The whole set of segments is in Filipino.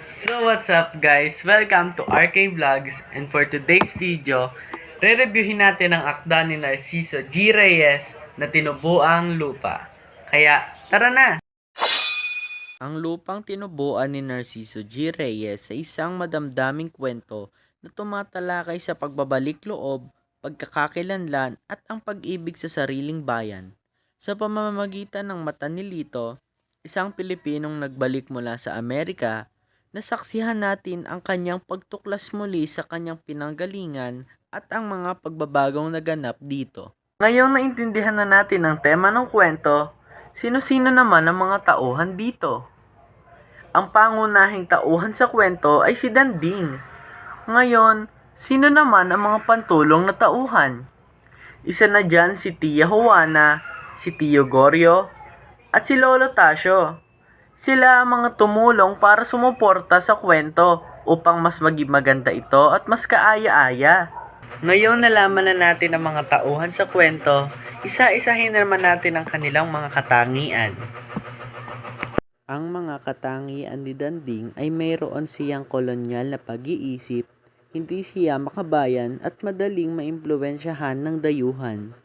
So what's up guys? Welcome to RK Vlogs, and for today's video, re-reviewin natin ang akda ni Narciso G. Reyes na Tinubuang Lupa. Kaya tara na! Ang lupang tinubuan ni Narciso G. Reyes ay isang madamdaming kwento na tumatalakay sa pagbabalik loob, pagkakakilanlan at ang pag-ibig sa sariling bayan. Sa pamamagitan ng mata ni Lito, isang Pilipinong nagbalik mula sa Amerika, nasaksihan natin ang kanyang pagtuklas muli sa kanyang pinanggalingan at ang mga pagbabagong naganap dito. Ngayong naintindihan na natin ang tema ng kwento, sino-sino naman ang mga tauhan dito? Ang pangunahing tauhan sa kwento ay si Danding. Ngayon, sino naman ang mga pantulong na tauhan? Isa na dyan si Tia Juana, si Tio Goryo, at si Lolo Tasio. Sila ang mga tumulong para sumuporta sa kwento upang mas maging maganda ito at mas kaaya-aya. Ngayong nalaman na natin ang mga tauhan sa kwento, isa-isahin naman natin ang kanilang mga katangian. Ang mga katangian ni Danding ay mayroon siyang kolonyal na pag-iisip, hindi siya makabayan at madaling maimpluwensyahan ng dayuhan.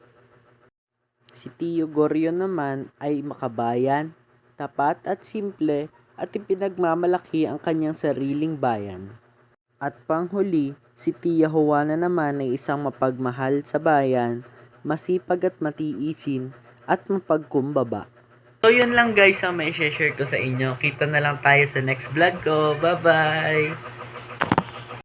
Si Tio Goryo naman ay makabayan, tapat at simple at ipinagmamalaki ang kanyang sariling bayan. At panghuli, si Tia Juana naman ay isang mapagmahal sa bayan, masipag at matiisin at mapagkumbaba. So yun lang guys ang may share ko sa inyo. Kita na lang tayo sa next vlog ko. Bye bye!